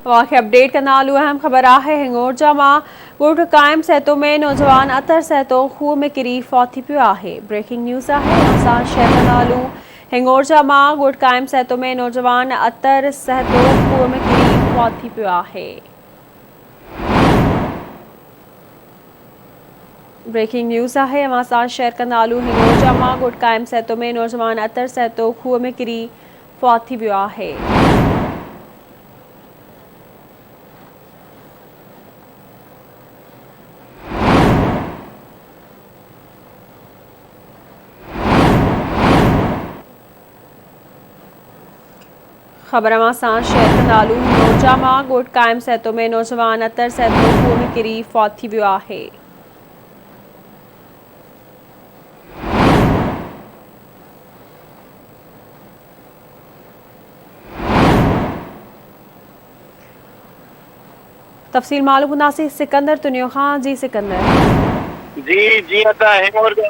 वाक़े अपडेट कंदा हलूं। अहम ख़बर आहे हिंगोरजा मां ॻोठ क़ाइम सहतो में नौजवान अतर सहतो खूह में किरी फौत थी पियो आहे। ब्रेकिंग न्यूज़ आहे, असां शेयर कंदा हलूं। हिंगोरजा मां ॻोठ क़ाइम सहतो में नौजवान अतर सहतो खूह में किरी फौत थी पियो आहे। ब्रेकिंग न्यूज़ आहे, असां शेयर कंदा हलूं। हिंगोरजा मां ॻोठ क़ाइम सहतो में नौजवान अतर सहतो खूह में किरी फौत थी वियो आहे। ख़बर सां शेयर कंदा हलूं। हिंगोरजा मां ॻोठ क़ाइम सहतो में नौजवान अतर सहतो खूह में किरी फौत थी वियो आहे। तफ़सील मालूम कंदासीं सिकंदर तुनियो खां। जी सिकंदर जी जीअं त हिंगोरजा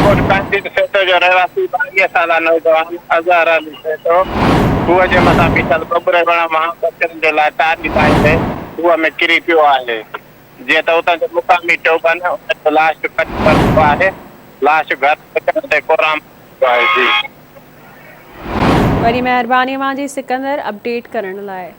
ॻोठ क़ाइम सहतो जो रहवासी 22 साला नौजवान अज़हर अली सहतो खूह जे मथां बीठल बबुरे वण मां बचनि जे लाइ तार पाईंदे खूह में किरी पियो आहे। जीअं त उतां जो मुक़ामी टोबन उन जो लाश कढी वरितो आहे। लाश घर अचण ते कोराम आहे। जी वरी महिरबानी जी सिकंदर अपडेट करण लाइ।